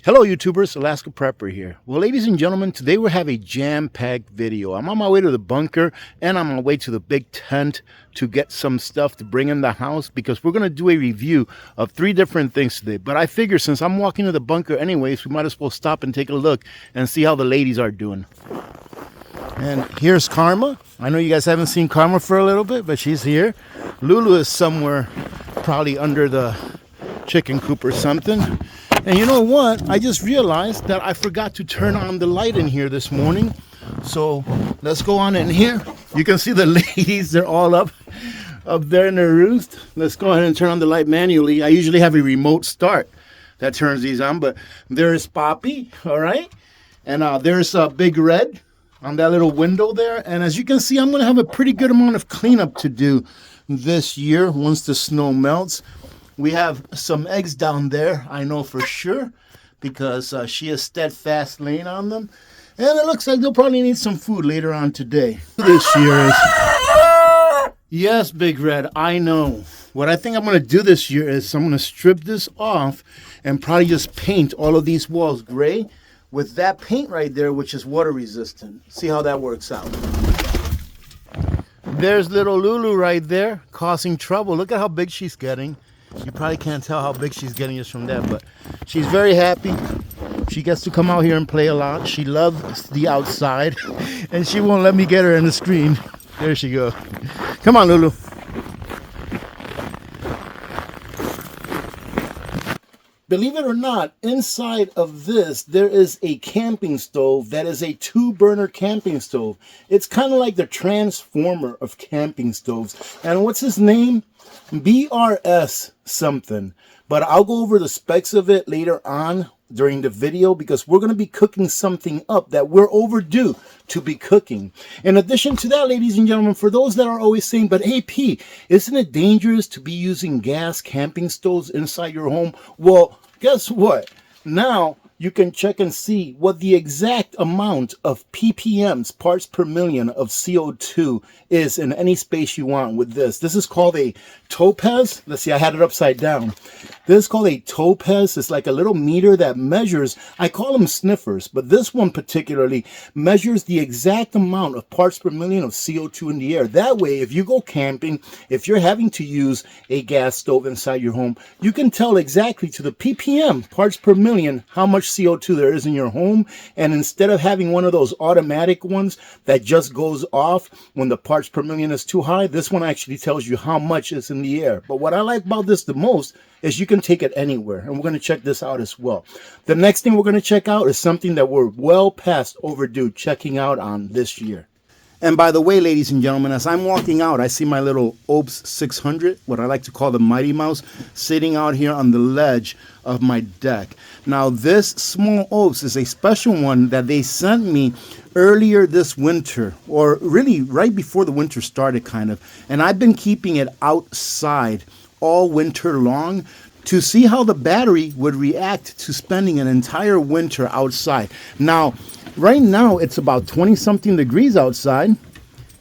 Hello YouTubers, Alaska Prepper here. Well, ladies and gentlemen, today we have a jam-packed video. I'm on my way to the bunker and I'm on my way to the big tent to get some stuff to bring in the house because we're going to do a review of 3 different things today. But I figure since I'm walking to the bunker anyways, we might as well stop and take a look and see how the ladies are doing. And here's Karma. I know you guys haven't seen Karma for a little bit, but she's here. Lulu is somewhere probably under the chicken coop or something. And you know what? I just realized that I forgot to turn on the light in here this morning. So let's go on in here. You can see the ladies, they're all up there in their roost. Let's go ahead and turn on the light manually. I usually have a remote start that turns these on, but there's Poppy, all right? And there's Big Red on that little window there. And as you can see, I'm going to have a pretty good amount of cleanup to do this year once the snow melts. We have some eggs down there, I know for sure, because she is steadfast laying on them. And it looks like they'll probably need some food later on today. This year is... Yes, Big Red, I know. What I think I'm going to do this year is I'm going to strip this off and probably just paint all of these walls gray with that paint right there, which is water resistant. See how that works out. There's little Lulu right there causing trouble. Look at how big she's getting. You probably can't tell how big she's getting just from that, but she's very happy. She gets to come out here and play a lot. She loves the outside, and she won't let me get her in the screen. There she goes. Come on, Lulu. Believe it or not, inside of this, there is a camping stove that is a 2-burner camping stove. It's kind of like the transformer of camping stoves. And what's his name? BRS something. But I'll go over the specs of it later on during the video because we're going to be cooking something up that we're overdue to be cooking. In addition to that, ladies and gentlemen, for those that are always saying, but hey P, isn't it dangerous to be using gas camping stoves inside your home? Well, guess what? Now you can check and see what the exact amount of ppms, parts per million, of CO2 is in any space you want with this. This is called a Topaz. Let's see, I had it upside down. This is called a Topaz. It's like a little meter that measures, I call them sniffers, but this one particularly measures the exact amount of parts per million of CO2 in the air. That way, if you go camping, if you're having to use a gas stove inside your home, you can tell exactly to the ppm, parts per million, how much CO2 there is in your home. And instead of having one of those automatic ones that just goes off when the parts per million is too high, this one actually tells you how much is in the air. But what I like about this the most is you can take it anywhere, and we're going to check this out as well. The next thing we're going to check out is something that we're well past overdue checking out on this year. And by the way, ladies and gentlemen, as I'm walking out, I see my little OUPES 600, what I like to call the Mighty Mouse, sitting out here on the ledge of my deck. Now, this small OUPES is a special one that they sent me earlier this winter, or really right before the winter started, kind of. And I've been keeping it outside all winter long to see how the battery would react to spending an entire winter outside. Now, right now, it's about 20-something degrees outside.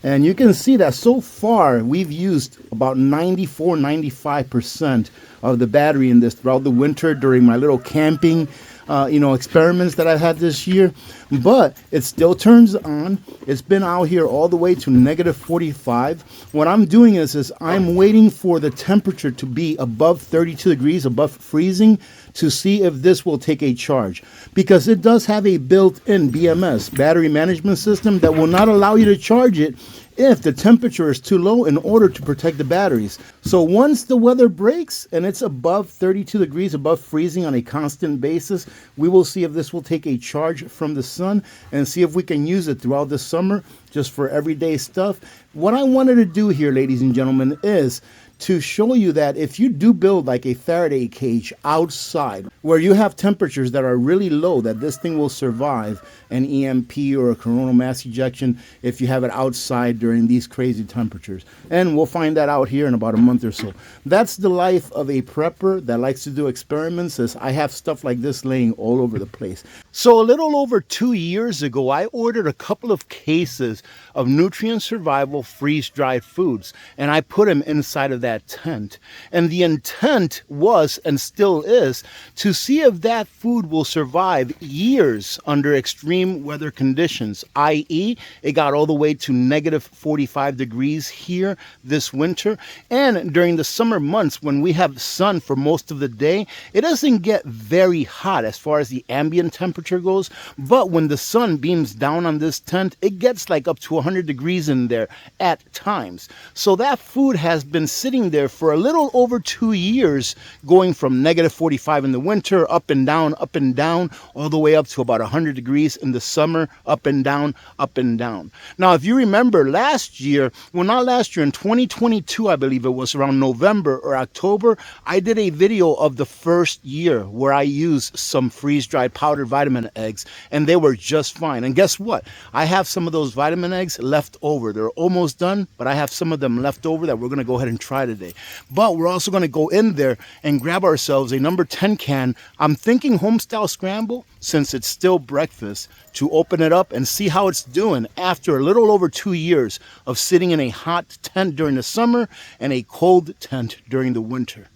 And you can see that so far, we've used about 94-95% of the battery in this throughout the winter during my little camping experiments that I've had this year. But it still turns on. It's been out here all the way to -45. What I'm doing is I'm waiting for the temperature to be above 32 degrees, above freezing, to see if this will take a charge. Because it does have a built-in BMS, battery management system, that will not allow you to charge it if the temperature is too low in order to protect the batteries. So once the weather breaks and it's above 32 degrees, above freezing on a constant basis, we will see if this will take a charge from the sun and see if we can use it throughout the summer just for everyday stuff. What I wanted to do here, ladies and gentlemen, is to show you that if you do build like a Faraday cage outside where you have temperatures that are really low, that this thing will survive an EMP or a coronal mass ejection if you have it outside during these crazy temperatures. And we'll find that out here in about a month or so. That's the life of a prepper that likes to do experiments, as I have stuff like this laying all over the place. So a little over 2 years ago, I ordered a couple of cases of nutrient survival freeze-dried foods, and I put them inside of that that tent. And the intent was, and still is, to see if that food will survive years under extreme weather conditions, i.e. it got all the way to negative 45 degrees here this winter. And during the summer months when we have sun for most of the day, it doesn't get very hot as far as the ambient temperature goes. But when the sun beams down on this tent, it gets like up to 100 degrees in there at times. So that food has been sitting there for a little over 2 years, going from negative 45 in the winter, up and down, all the way up to about 100 degrees in the summer, up and down, up and down. Now, if you remember last year, well, not last year, in 2022, I believe it was around November or October, I did a video of the first year where I used some freeze-dried powdered vitamin eggs, and they were just fine. And guess what? I have some of those vitamin eggs left over. They're almost done, but I have some of them left over that we're going to go ahead and try today. But we're also going to go in there and grab ourselves a number 10 can. I'm thinking homestyle scramble, since it's still breakfast, to open it up and see how it's doing after a little over 2 years of sitting in a hot tent during the summer and a cold tent during the winter.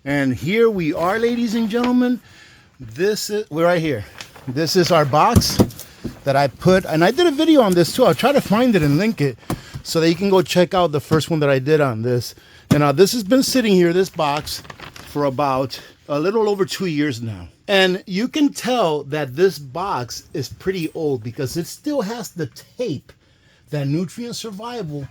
And here we are, ladies and gentlemen. We're right here. This is our box that I put, and I did a video on this too. I'll try to find it and link it so that you can go check out the first one that I did on this. And this has been sitting here, this box, for about a little over 2 years now. And you can tell that this box is pretty old because it still has the tape that Nutrient Survival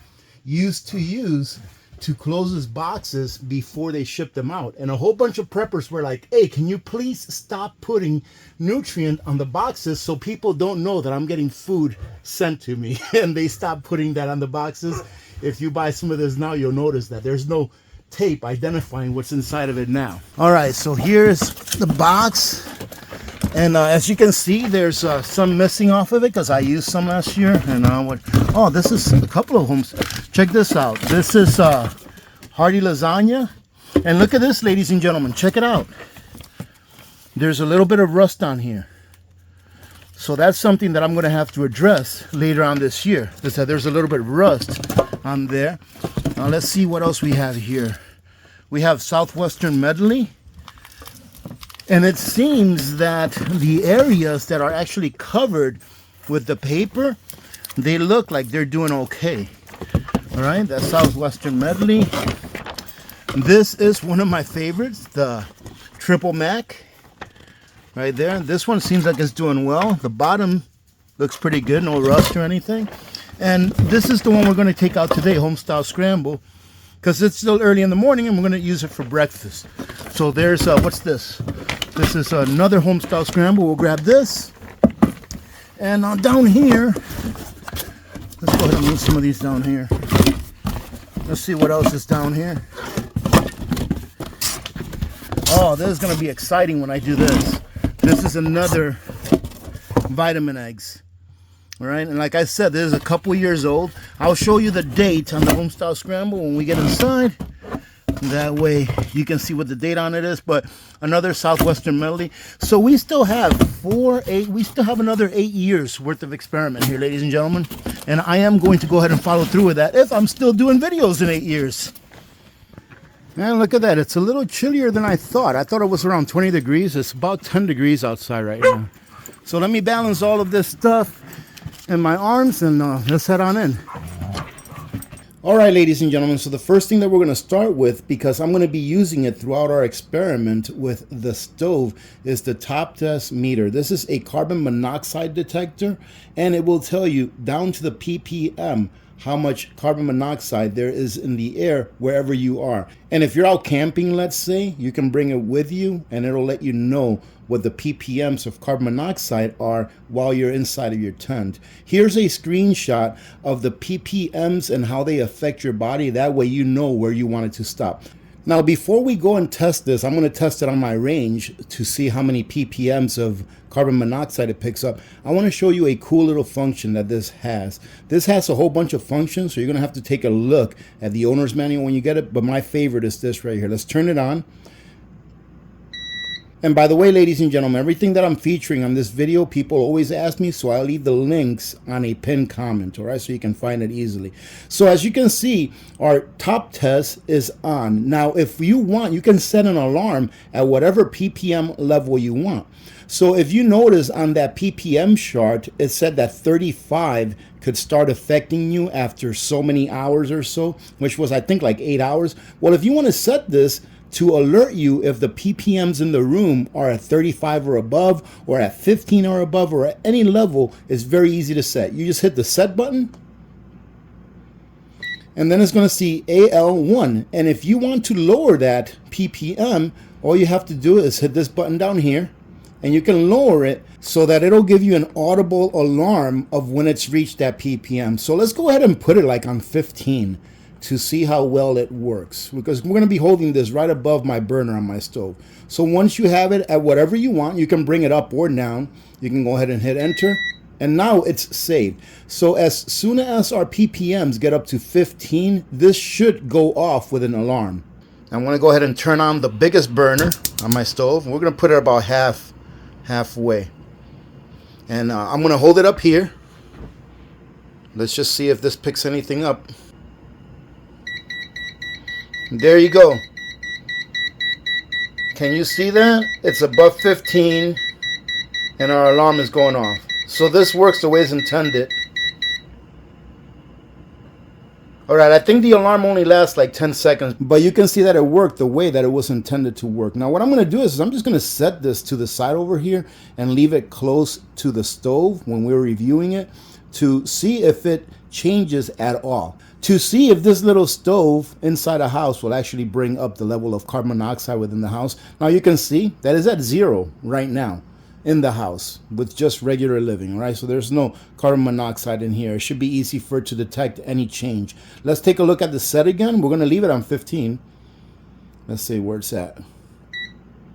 used to use to close his boxes before they shipped them out. And a whole bunch of preppers were like, hey, can you please stop putting Nutrient on the boxes so people don't know that I'm getting food sent to me? And they stopped putting that on the boxes. If you buy some of this now, you'll notice that there's no tape identifying what's inside of it now. All right, so here's the box. And as you can see, there's some missing off of it because I used some last year. And oh, this is a couple of them. Check this out. This is hearty lasagna. And look at this, ladies and gentlemen. Check it out. There's a little bit of rust on here. So that's something that I'm going to have to address later on this year. There's a little bit of rust on there. Now let's see what else we have here. We have Southwestern Medley. And it seems that the areas that are actually covered with the paper, they look like they're doing okay. All right, that's Southwestern Medley. This is one of my favorites, the Triple Mac. Right there. This one seems like it's doing well. The bottom looks pretty good, no rust or anything. And this is the one we're going to take out today, Homestyle Scramble, because it's still early in the morning and we're going to use it for breakfast. So there's, what's this? This is another Homestyle Scramble. We'll grab this. And down here, let's go ahead and move some of these down here. Let's see what else is down here. Oh, this is going to be exciting when I do this. This is another vitamin eggs. All right, and like I said, this is a couple years old. I'll show you the date on the Homestyle Scramble when we get inside. That way you can see what the date on it is. But another Southwestern Medley. So we still have we still have another 8 years worth of experiment here, ladies and gentlemen. And I am going to go ahead and follow through with that if I'm still doing videos in 8 years. And look at that. It's a little chillier than I thought. I thought it was around 20 degrees. It's about 10 degrees outside right now. So let me balance all of this stuff in my arms and let's head on in. All right, ladies and gentlemen. So the first thing that we're going to start with, because I'm going to be using it throughout our experiment with the stove, is the top test meter. This is a carbon monoxide detector, and it will tell you down to the ppm how much carbon monoxide there is in the air wherever you are. And if you're out camping, let's say, you can bring it with you and it'll let you know what the ppms of carbon monoxide are while you're inside of your tent. Here's a screenshot of the ppms and how they affect your body. That way you know where you want it to stop. Now, before we go and test this, I'm going to test it on my range to see how many ppms of carbon monoxide it picks up. I want to show you a cool little function that this has. This has a whole bunch of functions, so you're going to have to take a look at the owner's manual when you get it, but my favorite is this right here. Let's turn it on. And by the way, ladies and gentlemen, everything that I'm featuring on this video, people always ask me, so I'll leave the links on a pinned comment, all right, so you can find it easily. So as you can see, our top test is on. Now, if you want, you can set an alarm at whatever ppm level you want. So if you notice on that ppm chart, it said that 35 could start affecting you after so many hours or so, which was, I think, like 8 hours. Well, if you want to set this to alert you if the ppms in the room are at 35 or above, or at 15 or above, or at any level, it's very easy to set. You just hit the set button, and then it's going to see AL1. And if you want to lower that ppm, all you have to do is hit this button down here, and you can lower it so that it'll give you an audible alarm of when it's reached that ppm. So let's go ahead and put it like on 15 to see how well it works, because we're going to be holding this right above my burner on my stove. So once you have it at whatever you want, you can bring it up or down. You can go ahead and hit enter, and now it's saved. So as soon as our ppms get up to 15, this should go off with an alarm. I want to go ahead and turn on the biggest burner on my stove. We're going to put it about halfway, and I'm going to hold it up here. Let's just see if this picks anything up. There you go. Can you see that? It's above 15 and our alarm is going off. So this works the way it's intended. Alright, I think the alarm only lasts like 10 seconds, but you can see that it worked the way that it was intended to work. Now what I'm going to do is I'm just going to set this to the side over here and leave it close to the stove when we're reviewing it to see if it changes at all. To see if this little stove inside a house will actually bring up the level of carbon monoxide within the house. Now you can see that is at 0 right now in the house with just regular living, right? So there's no carbon monoxide in here. It should be easy for it to detect any change. Let's take a look at the set again. We're going to leave it on 15. Let's see where it's at.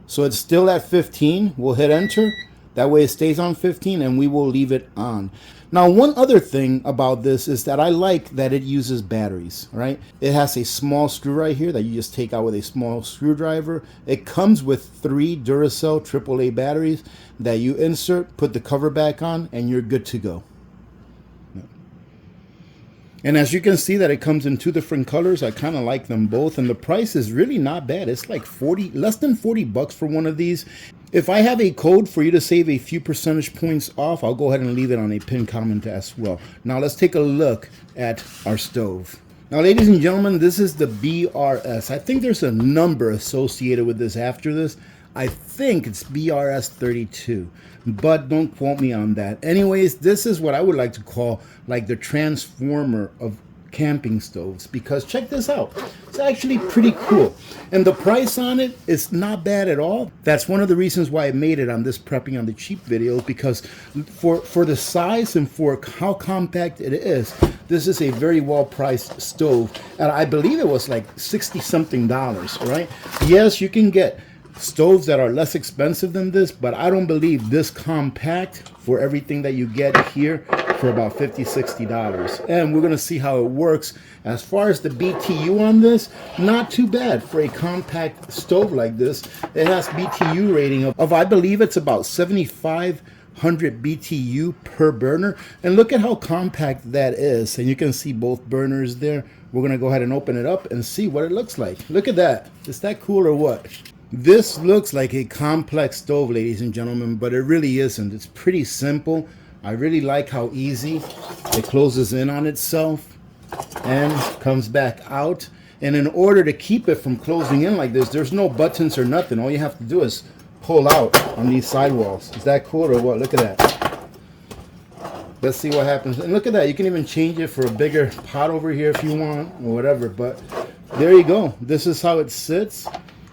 So it's still at 15. We'll hit enter. That way it stays on 15, and we will leave it on. Now, one other thing about this is that I like that it uses batteries, right? It has a small screw right here that you just take out with a small screwdriver. It comes with 3 Duracell AAA batteries that you insert, put the cover back on, and you're good to go. And as you can see that it comes in 2 different colors. I kind of like them both, and the price is really not bad. It's like less than 40 bucks for one of these. If I have a code for you to save a few percentage points off, I'll go ahead and leave it on a pinned comment as well. Now let's take a look at our stove. Now, ladies and gentlemen, this is the BRS. I think there's a number associated with this after this. I think it's BRS 32, but don't quote me on that. Anyways, this is what I would like to call like the transformer of camping stoves, because check this out. It's actually pretty cool. And the price on it is not bad at all. That's one of the reasons why I made it on this prepping on the cheap video, because for the size and for how compact it is, this is a very well priced stove. And I believe it was like $60-something, right? Yes, you can get stoves that are less expensive than this, but I don't believe this compact for everything that you get here for about $50-60. And we're going to see how it works. As far as the BTU on this, not too bad for a compact stove like this. It has BTU rating of I believe it's about 7,500 BTU per burner. And look at how compact that is. And you can see both burners there. We're going to go ahead and open it up and see what it looks like. Look at that. Is that cool or what? This looks like a complex stove, ladies and gentlemen, but it really isn't. It's pretty simple. I really like how easy it closes in on itself and comes back out. And in order to keep it from closing in like this, there's no buttons or nothing. All you have to do is pull out on these sidewalls. Is that cool or what? Look at that. Let's see what happens. And look at that. You can even change it for a bigger pot over here if you want or whatever. But there you go. This is how it sits.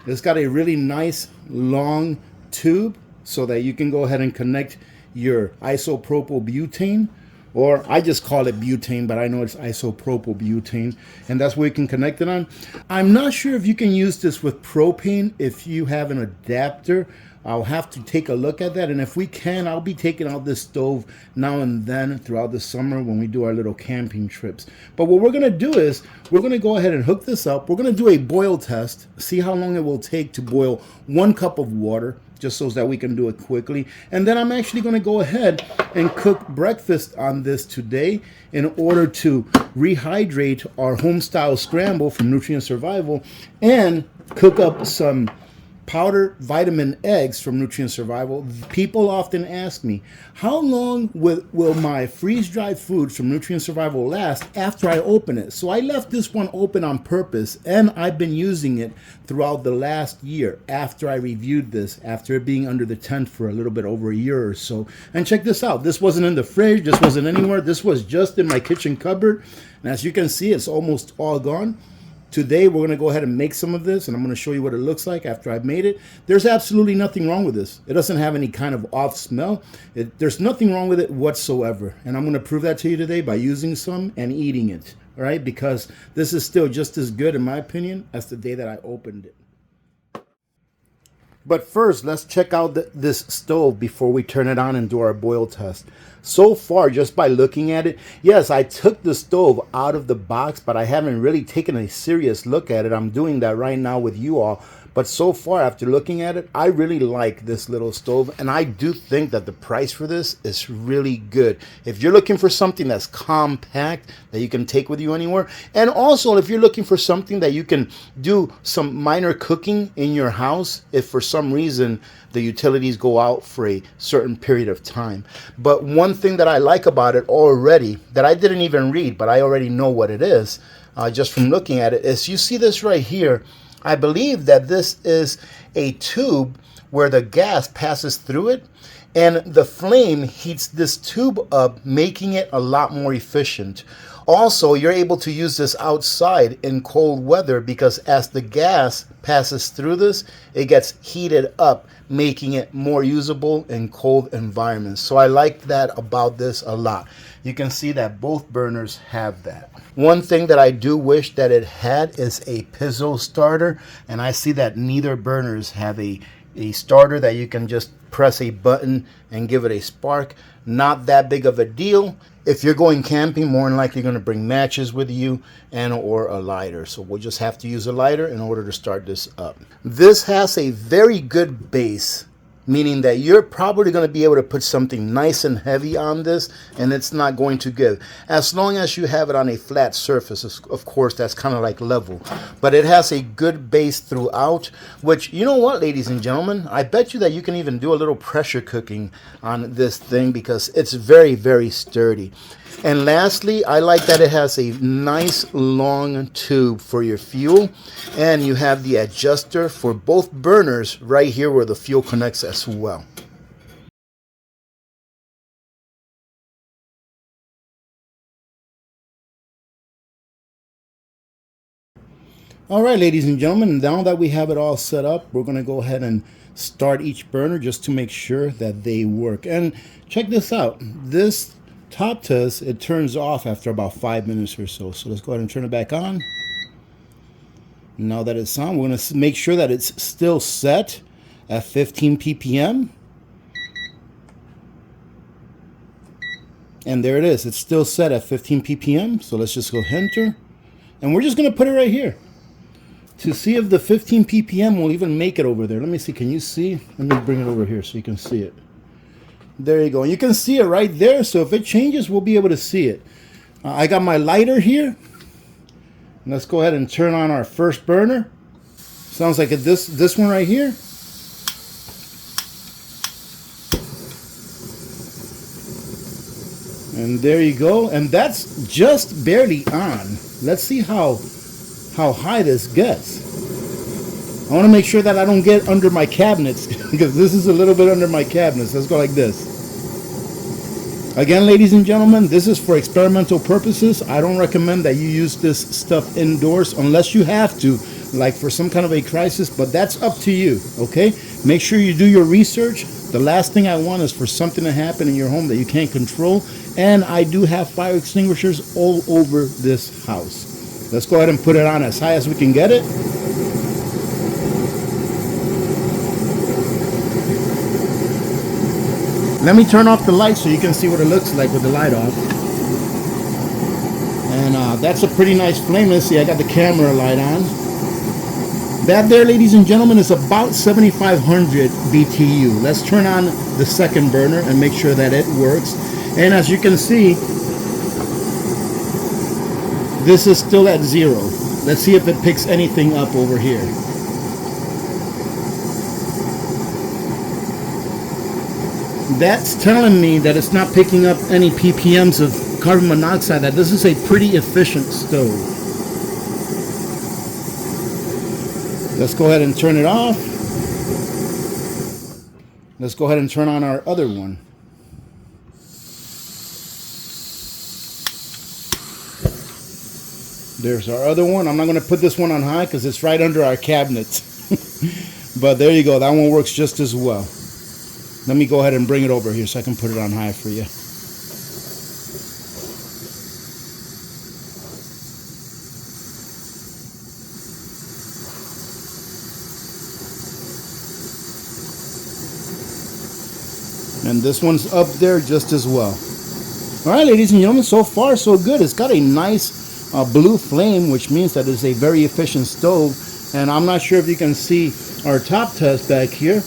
It's got a really nice long tube so that you can go ahead and connect your isopropyl butane, or I just call it butane, but I know it's isopropyl butane, and that's where you can connect it on. I'm not sure if you can use this with propane if you have an adapter, I'll have to take a look at that, and if we can, I'll be taking out this stove now and then throughout the summer when we do our little camping trips. But what we're going to do is we're going to go ahead and hook this up. We're going to do a boil test, see how long it will take to boil 1 cup of water, just so that we can do it quickly. And then I'm actually going to go ahead and cook breakfast on this today in order to rehydrate our home-style scramble from Nutrient Survival and cook up some powdered vitamin eggs from Nutrient Survival. People often ask me, how long will my freeze-dried foods from Nutrient Survival last after I open it? So I left this one open on purpose, and I've been using it throughout the last year after I reviewed this, after it being under the tent for a little bit over a year or so. And check this out. This wasn't in the fridge. This wasn't anywhere. This was just in my kitchen cupboard. And as you can see, it's almost all gone. Today, we're going to go ahead and make some of this, and I'm going to show you what it looks like after I've made it. There's absolutely nothing wrong with this. It doesn't have any kind of off smell. There's nothing wrong with it whatsoever. And I'm going to prove that to you today by using some and eating it, all right? Because this is still just as good, in my opinion, as the day that I opened it. But first, let's check out this stove before we turn it on and do our boil test. So far, just by looking at it, yes, I took the stove out of the box, but I haven't really taken a serious look at it. I'm doing that right now with you all. But so far, after looking at it, I really like this little stove, and I do think that the price for this is really good. If you're looking for something that's compact, that you can take with you anywhere, and also if you're looking for something that you can do some minor cooking in your house, if for some reason the utilities go out for a certain period of time. But one thing that I like about it already, that I didn't even read, but I already know what it is, just from looking at it, is you see this right here. I believe that this is a tube where the gas passes through it, and the flame heats this tube up, making it a lot more efficient. Also, you're able to use this outside in cold weather because as the gas passes through this, it gets heated up, making it more usable in cold environments. So I like that about this a lot. You can see that both burners have that. One thing that I do wish that it had is a piezo starter, and I see that neither burners have a starter that you can just press a button and give it a spark. Not that big of a deal. If you're going camping, more than likely you're going to bring matches with you and or a lighter. So we'll just have to use a lighter in order to start this up. This has a very good base, meaning that you're probably going to be able to put something nice and heavy on this and it's not going to give. As long as you have it on a flat surface, of course, that's kind of like level. But it has a good base throughout, which, you know what, ladies and gentlemen, I bet you that you can even do a little pressure cooking on this thing because it's very, very sturdy. And lastly, I like that it has a nice long tube for your fuel, and you have the adjuster for both burners right here where the fuel connects as well. All right, ladies and gentlemen, now that we have it all set up, we're going to go ahead and start each burner just to make sure that they work. And check this out. This top test, it turns off after about 5 minutes or so. So let's go ahead and turn it back on. Now that it's on, we're going to make sure that it's still set at 15 ppm. And there it is. It's still set at 15 ppm. So let's just go enter. And we're just going to put it right here to see if the 15 ppm will even make it over there. Let me see. Can you see? Let me bring it over here so you can see it. There you go. You can see it right there. So if it changes, we'll be able to see it. I got my lighter here. Let's go ahead and turn on our first burner. Sounds like this one right here. And there you go. And that's just barely on. Let's see how high this gets. I want to make sure that I don't get under my cabinets because this is a little bit under my cabinets. Let's go like this. Again, ladies and gentlemen, this is for experimental purposes. I don't recommend that you use this stuff indoors unless you have to, like for some kind of a crisis, but that's up to you, okay? Make sure you do your research. The last thing I want is for something to happen in your home that you can't control. And I do have fire extinguishers all over this house. Let's go ahead and put it on as high as we can get it. Let me turn off the light so you can see what it looks like with the light off. And that's a pretty nice flame. Let's see, I got the camera light on. That there, ladies and gentlemen, is about 7,500 BTU. Let's turn on the second burner and make sure that it works. And as you can see, this is still at 0. Let's see if it picks anything up over here. That's telling me that it's not picking up any ppms of carbon monoxide, that this is a pretty efficient stove. Let's go ahead and turn it off. Let's go ahead and turn on our other one. There's our other one. I'm not going to put this one on high because it's right under our cabinets. But there you go. That one works just as well. Let me go ahead and bring it over here so I can put it on high for you. And this one's up there just as well. All right, ladies and gentlemen, so far so good. It's got a nice blue flame, which means that it's a very efficient stove. And I'm not sure if you can see our top test back here,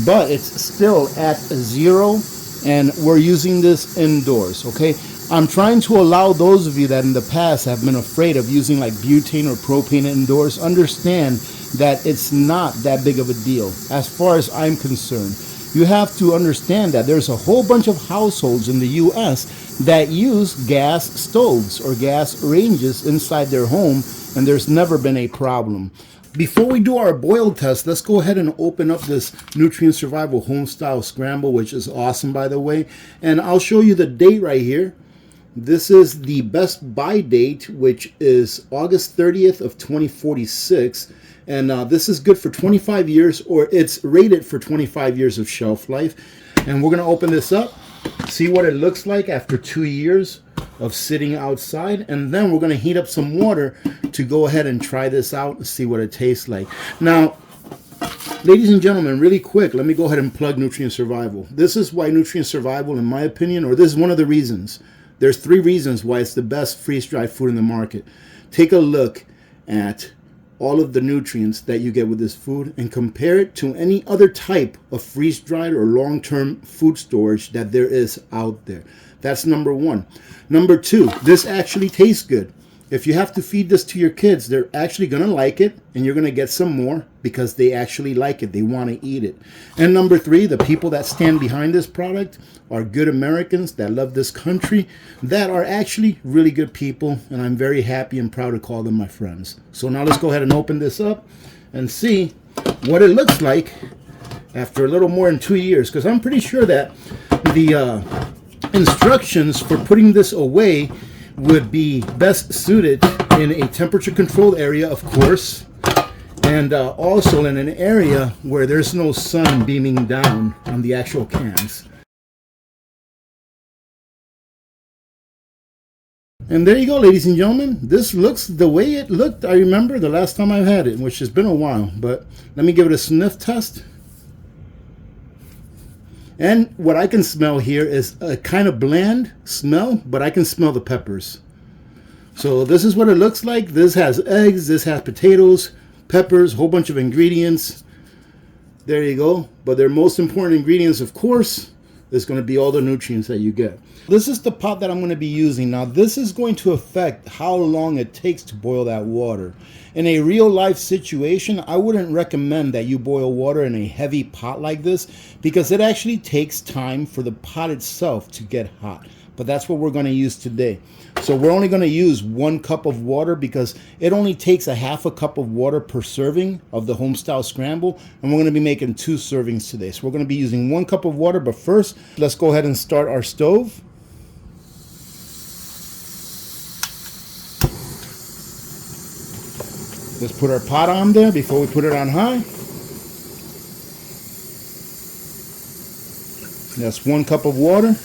but it's still at 0, and we're using this indoors. Okay, I'm trying to allow those of you that in the past have been afraid of using like butane or propane indoors, understand that it's not that big of a deal as far as I'm concerned. You have to understand that there's a whole bunch of households in the US that use gas stoves or gas ranges inside their home, and there's never been a problem. Before we do our boil test, let's go ahead and open up this Nutrient Survival Homestyle Scramble, which is awesome, by the way. And I'll show you the date right here. This is the best buy date, which is August 30th of 2046. And this is good for 25 years, or it's rated for 25 years of shelf life. And we're going to open this up, see what it looks like after 2 years of sitting outside. And then we're going to heat up some water to go ahead and try this out and see what it tastes like. Now, ladies and gentlemen, really quick, let me go ahead and plug Nutrient Survival. This is why Nutrient Survival, in my opinion, or this is one of the reasons. There's 3 reasons why it's the best freeze-dried food in the market. Take a look at all of the nutrients that you get with this food and compare it to any other type of freeze-dried or long-term food storage that there is out there. That's number 1. Number 2, this actually tastes good. If you have to feed this to your kids, they're actually going to like it, and you're going to get some more because they actually like it. They want to eat it. And number 3, the people that stand behind this product are good Americans that love this country, that are actually really good people, and I'm very happy and proud to call them my friends. So now let's go ahead and open this up and see what it looks like after a little more than 2 years, because I'm pretty sure that the instructions for putting this away would be best suited in a temperature controlled area, of course, and also in an area where there's no sun beaming down on the actual cans. And there you go, ladies and gentlemen. This looks the way it looked, I remember, the last time I've had it, which has been a while. But let me give it a sniff test. And what I can smell here is a kind of bland smell, but I can smell the peppers. So this is what it looks like. This has eggs, this has potatoes, peppers, a whole bunch of ingredients. There you go. But their most important ingredients, of course, is going to be all the nutrients that you get. This is the pot that I'm going to be using. Now, this is going to affect how long it takes to boil that water. In a real life situation, I wouldn't recommend that you boil water in a heavy pot like this, because it actually takes time for the pot itself to get hot. But that's what we're going to use today. So we're only going to use 1 cup of water, because it only takes a half a cup of water per serving of the Homestyle Scramble. And we're going to be making 2 servings today. So we're going to be using 1 cup of water. But first, let's go ahead and start our stove. Let's put our pot on there before we put it on high. That's 1 cup of water.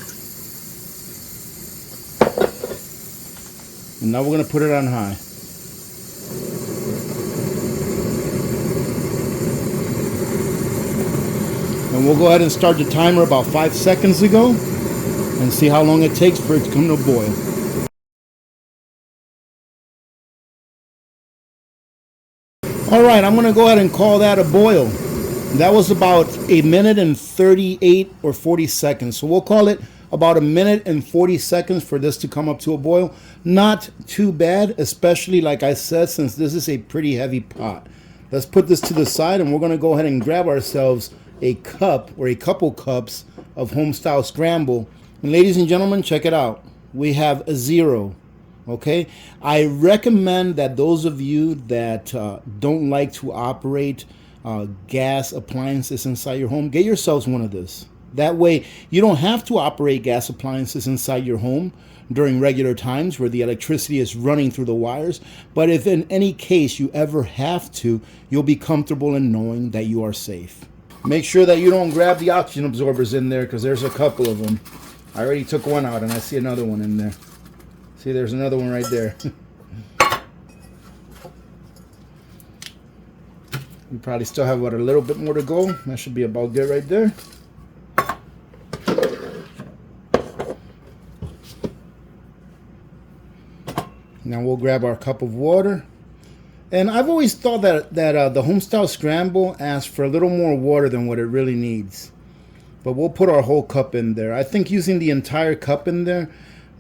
And now we're going to put it on high. And And we'll go ahead and start the timer about 5 seconds ago and see how long it takes for it to come to a boil. All right, I'm going to go ahead and call that a boil. That was about 1 minute and 38 or 40 seconds. So we'll call it about 1 minute and 40 seconds for this to come up to a boil. Not too bad, especially like I said, since this is a pretty heavy pot. Let's put this to the side and we're going to go ahead and grab ourselves a cup or a couple cups of home-style scramble. And ladies and gentlemen, check it out. We have a 0. Okay, I recommend that those of you that don't like to operate gas appliances inside your home, get yourselves one of this. That way you don't have to operate gas appliances inside your home during regular times where the electricity is running through the wires. But if in any case you ever have to, you'll be comfortable in knowing that you are safe. Make sure that you don't grab the oxygen absorbers in there, because there's a couple of them. I already took one out and I see another one in there. See, there's another one right there. We probably still have about a little bit more to go. That should be about good right there. Now we'll grab our cup of water. And I've always thought that the Homestyle Scramble asks for a little more water than what it really needs. But we'll put our whole cup in there. I think using the entire cup in there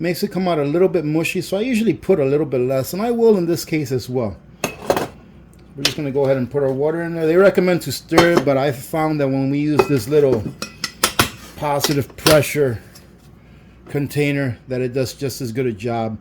makes it come out a little bit mushy. So I usually put a little bit less, and I will in this case as well. We're just going to go ahead and put our water in there. They recommend to stir it, but I found that when we use this little positive pressure container, that it does just as good a job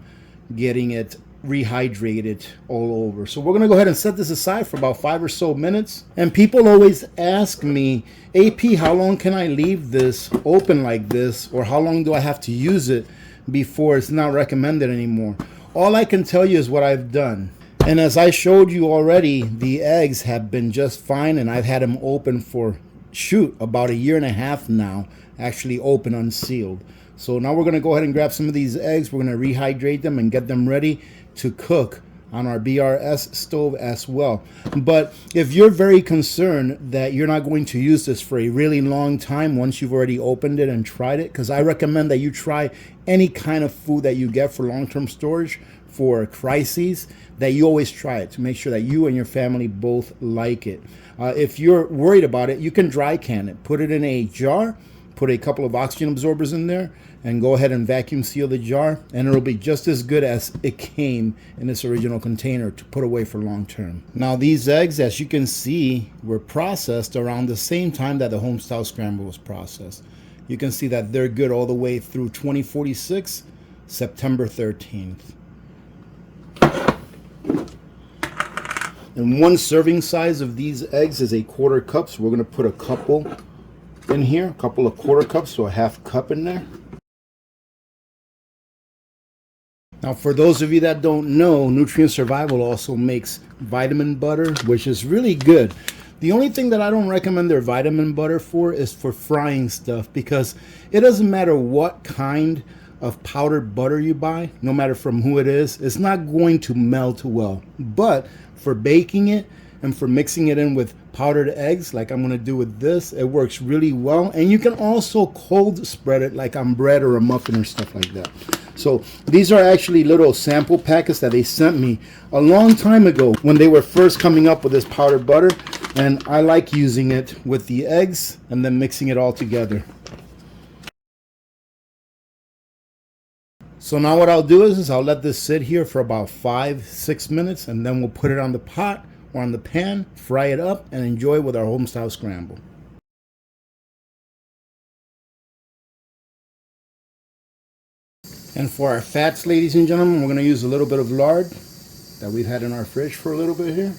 getting it rehydrated all over. So we're going to go ahead and set this aside for about 5 or so minutes. And people always ask me, AP, how long can I leave this open like this? Or how long do I have to use it before it's not recommended anymore? All I can tell you is what I've done. And as I showed you already, the eggs have been just fine, and I've had them open for, about 1.5 years now, actually open unsealed. So now we're going to go ahead and grab some of these eggs. We're going to rehydrate them and get them ready to cook on our BRS stove as well. But if you're very concerned that you're not going to use this for a really long time once you've already opened it and tried it, because I recommend that you try any kind of food that you get for long-term storage for crises, that you always try it to make sure that you and your family both like it. If you're worried about it, you can dry can it. Put it in a jar, put a couple of oxygen absorbers in there, and go ahead and vacuum seal the jar, and it'll be just as good as it came in its original container to put away for long term. Now these eggs, as you can see, were processed around the same time that the Homestyle Scramble was processed. You can see that they're good all the way through 2046, September 13th. And one serving size of these eggs is a 1/4 cup, so we're going to put a couple in here, a couple of 1/4 cups, so a 1/2 cup in there. Now for those of you that don't know, Nutrient Survival also makes vitamin butter, which is really good. The only thing that I don't recommend their vitamin butter for is for frying stuff, because it doesn't matter what kind of powdered butter you buy, no matter from who it is, it's not going to melt well. But for baking it and for mixing it in with powdered eggs, like I'm going to do with this, it works really well. And you can also cold spread it like on bread or a muffin or stuff like that. So these are actually little sample packets that they sent me a long time ago when they were first coming up with this powdered butter, and I like using it with the eggs and then mixing it all together. So now what I'll do is I'll let this sit here for about 5-6 minutes, and then we'll put it on the pot or on the pan, fry it up, and enjoy with our Homestyle Scramble. And for our fats, ladies and gentlemen, we're going to use a little bit of lard that we've had in our fridge for a little bit here.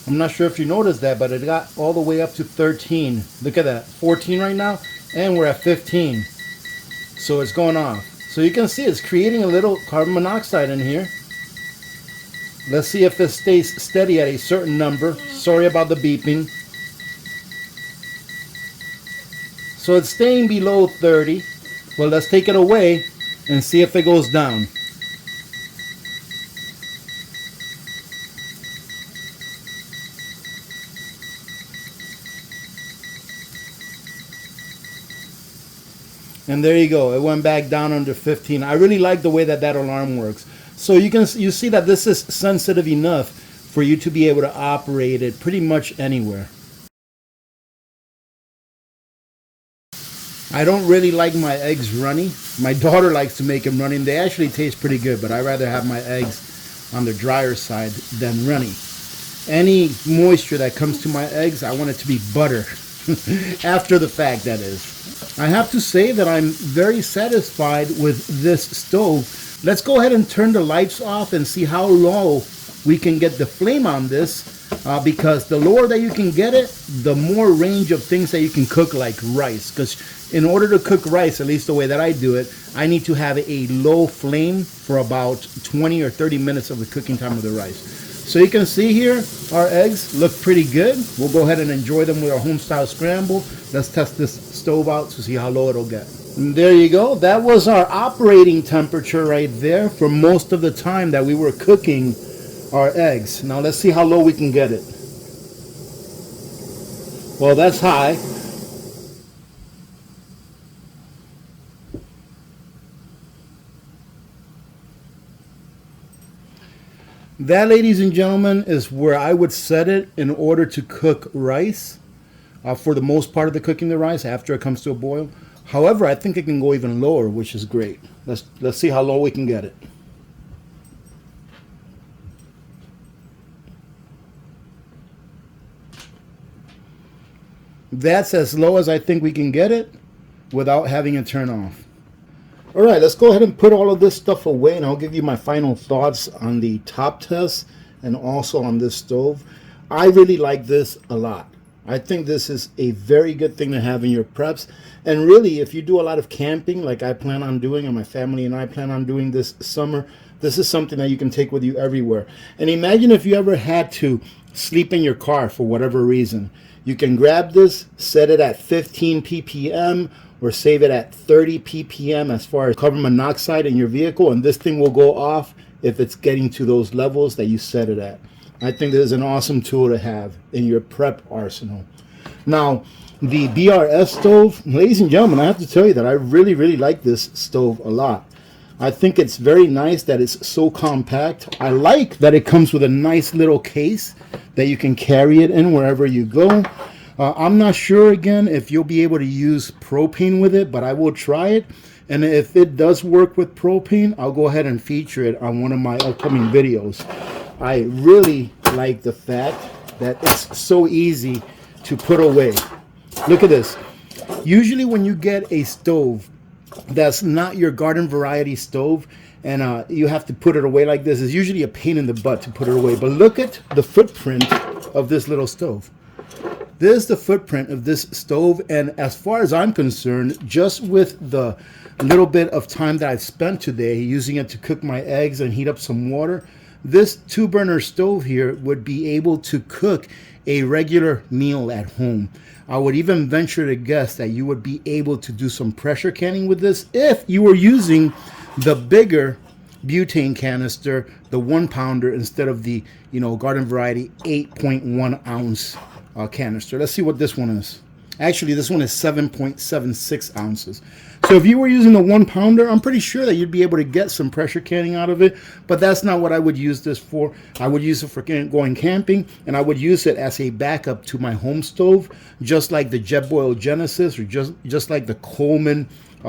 I'm not sure if you noticed that, but it got all the way up to 13. Look at that, 14 right now, and we're at 15. So it's going off. So you can see it's creating a little carbon monoxide in here. Let's see if this stays steady at a certain number. Sorry about the beeping. So it's staying below 30. Well, let's take it away and see if it goes down. And there you go. It went back down under 15. I really like the way that that alarm works. So you see that this is sensitive enough for you to be able to operate it pretty much anywhere. I don't really like my eggs runny. My daughter likes to make them runny. They actually taste pretty good, but I rather have my eggs on the drier side than runny. Any moisture that comes to my eggs, I want it to be butter. After the fact, that is. I have to say that I'm very satisfied with this stove. Let's go ahead and turn the lights off and see how low we can get the flame on this. Because the lower that you can get it, the more range of things that you can cook, like rice. Because in order to cook rice, at least the way that I do it, I need to have a low flame for about 20 or 30 minutes of the cooking time of the rice. So you can see here, our eggs look pretty good. We'll go ahead and enjoy them with our home-style scramble. Let's test this stove out to see how low it'll get. And there you go. That was our operating temperature right there for most of the time that we were cooking our eggs. Now let's see how low we can get it. Well, that's high. That, ladies and gentlemen, is where I would set it in order to cook rice for the most part of the cooking the rice after it comes to a boil. However, I think it can go even lower, which is great. Let's see how low we can get it. That's as low as I think we can get it without having it turn off. All right, let's go ahead and put all of this stuff away, and I'll give you my final thoughts on the top test and also on this stove. I really like this a lot. I think this is a very good thing to have in your preps. And really, if you do a lot of camping like I plan on doing, and my family and I plan on doing this summer, this is something that you can take with you everywhere. And imagine if you ever had to sleep in your car for whatever reason. You can grab this, set it at 15 ppm, or save it at 30 ppm as far as carbon monoxide in your vehicle, and this thing will go off if it's getting to those levels that you set it at. I think this is an awesome tool to have in your prep arsenal. Now, the BRS stove, ladies and gentlemen, I have to tell you that I really like this stove a lot. I think it's very nice that it's so compact. I like that it comes with a nice little case that you can carry it in wherever you go. I'm not sure, again, if you'll be able to use propane with it, but I will try it. And if it does work with propane, I'll go ahead and feature it on one of my upcoming videos. I really like the fact that it's so easy to put away. Look at this. Usually when you get a stove that's not your garden variety stove, and you have to put it away like this, it's usually a pain in the butt to put it away. But look at the footprint of this little stove. This is the footprint of this stove, and as far as I'm concerned, just with the little bit of time that I've spent today using it to cook my eggs and heat up some water, this 2-burner stove here would be able to cook a regular meal at home. I would even venture to guess that you would be able to do some pressure canning with this if you were using the bigger butane canister, the 1-pounder, instead of the garden variety 8.1 ounce canister. Let's see what this one is. Actually, this one is 7.76 ounces. So if you were using the 1-pounder, I'm pretty sure that you'd be able to get some pressure canning out of it, but that's not what I would use this for. I would use it for going camping, and I would use it as a backup to my home stove, just like the Jetboil Genesis, or just like the Coleman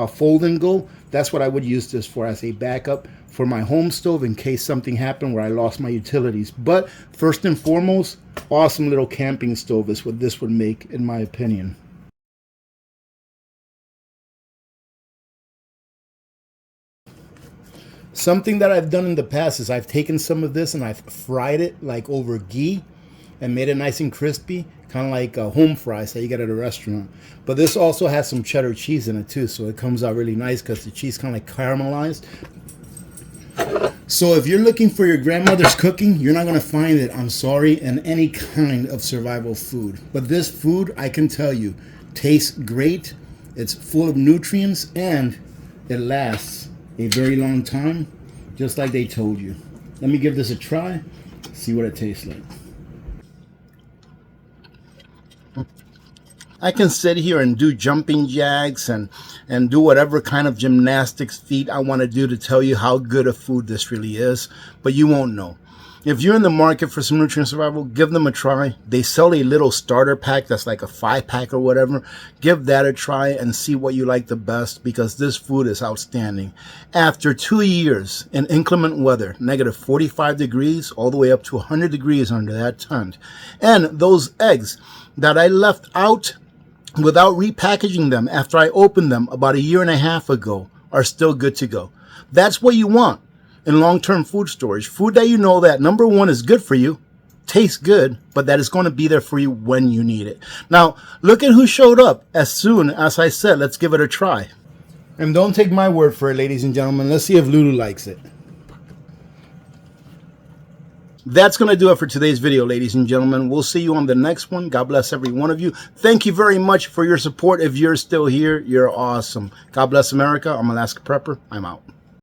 Fold and Go. That's what I would use this for, as a backup for my home stove in case something happened where I lost my utilities. But first and foremost, awesome little camping stove is what this would make, in my opinion. Something that I've done in the past is I've taken some of this and I've fried it like over ghee and made it nice and crispy, kind of like home fries that you get at a restaurant. But this also has some cheddar cheese in it too, so it comes out really nice because the cheese kind of like caramelized. So if you're looking for your grandmother's cooking, you're not going to find it, I'm sorry, in any kind of survival food. But this food, I can tell you, tastes great. It's full of nutrients and it lasts a very long time, just like they told you. Let me give this a try, see what it tastes like. I can sit here and do jumping jacks and do whatever kind of gymnastics feat I want to do to tell you how good a food this really is, but you won't know. If you're in the market for some nutrient survival, give them a try. They sell a little starter pack that's like a 5-pack or whatever. Give that a try and see what you like the best, because this food is outstanding. After 2 years in inclement weather, negative 45 degrees all the way up to 100 degrees under that tent, and those eggs that I left out without repackaging them after I opened them about 1.5 years ago are still good to go. That's what you want in long-term food storage. Food that you know that, number one, is good for you, tastes good, but that is going to be there for you when you need it. Now, look at who showed up as soon as I said, let's give it a try. And don't take my word for it, ladies and gentlemen. Let's see if Lulu likes it. That's going to do it for today's video, ladies and gentlemen. We'll see you on the next one. God bless every one of you. Thank you very much for your support. If you're still here, you're awesome. God bless America. I'm Alaska Prepper. I'm out.